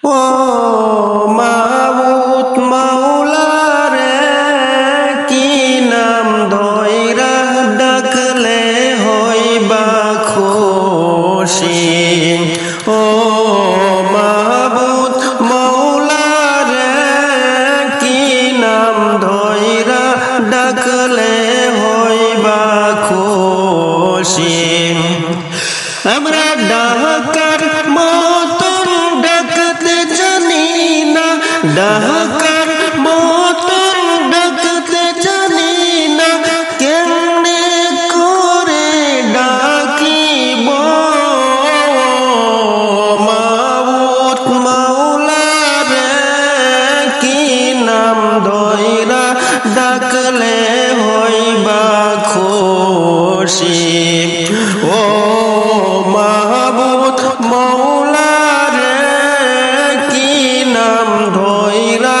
ও মাবুদ মাওলা রে, কি নাম ধইরা ডাকলে হইবা খুশি। ও মাবুদ মাওলা রে, কি নাম ধইরা ডাকলে হইবা খুশি। আমরা ডাকার মতন ডাকতে জানি না, ডাকার মতন ডাকতে জানি না, কেমনে করে ডাকিব। মাবুদ মাওলা রে, কি নাম ধইরা ডাকলে হইবা খুশি। ও মাবুদ মাওলা রে, কি নাম ধইরা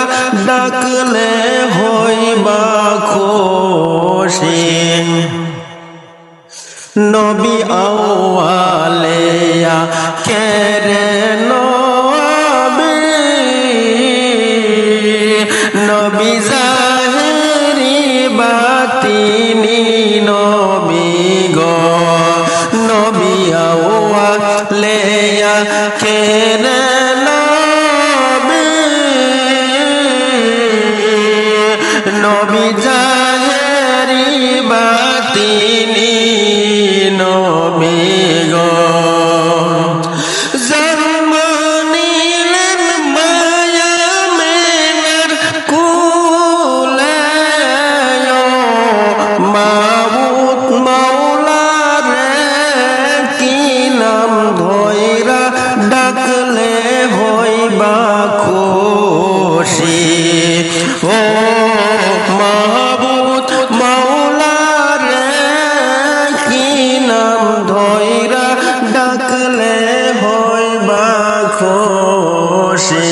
ডাকলে হইবা খুশি। নবী আউয়ালিয়া কেরে নবী, নবী জাহেরি বাতিনি নবী গো। নবী আউয়ালিয়া কেরে নবী, নবী জাহেরি বাতিনি নবী গো। জন্ম নিলেন মায়া মেনার কুলে, মাবুদ মাওলা রে, কি নাম ধইরা ডাকলে হইবা খুশি। ও মাবুদ মাওলা রে, কি নাম ধইরা ডাকলে হইবা খুশি।